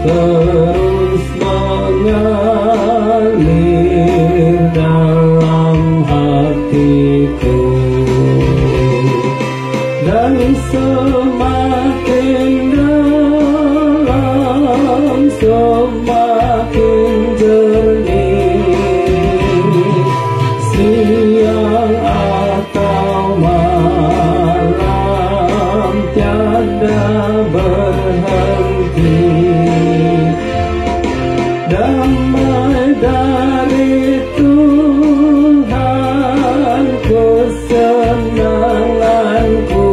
terus mengalir dalam hatiku, dan semakin dalam semakin jernih, siang atau malam tiada berhenti. Damai dari Tuhan kesenanganku,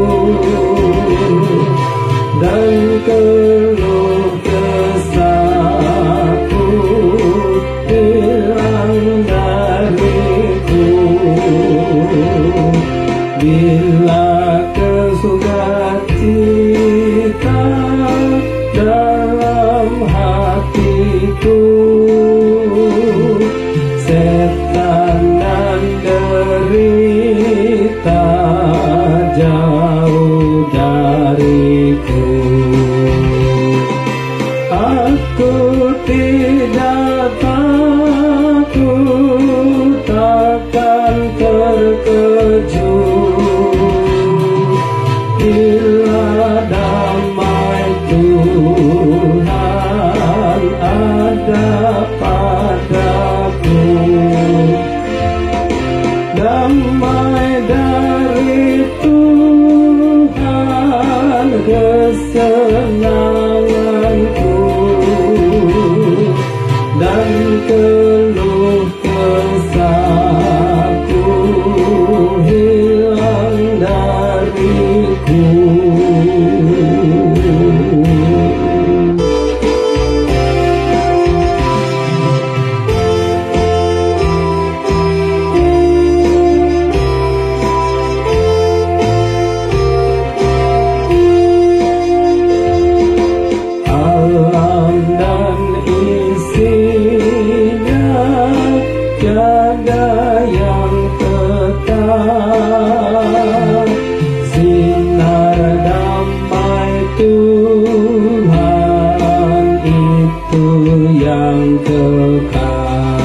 dan keluh kesahku hilang dariku. Bila kesukacita dalam hatiku, setan dan derita jauh dariku. Aku tidak takut, takkan terkejut bila damai Tuhan ada padaku. Damai dari Tuhan kesenanganku, dan keluh kesahku hilang dariku. Tiada yang tetap, sinar damai Tuhan itu yang kekal.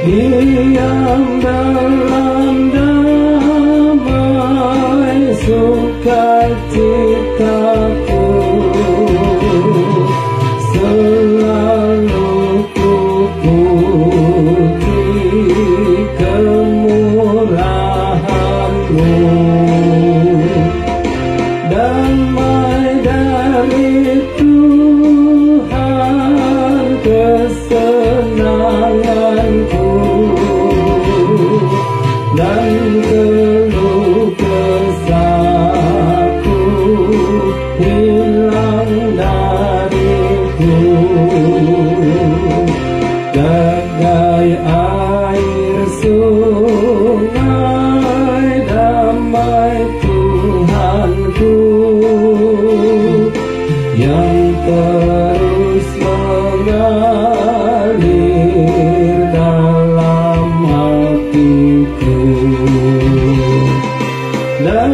Diam dalam damai sukacitaku, selalu kemurahan-Mu. Damai dari Tuhan kesenanganku, dan keluh kesahku hilang dariku. Bagai air sungai damai Tuhanku, yang terus mengalir dalam hatiku, dan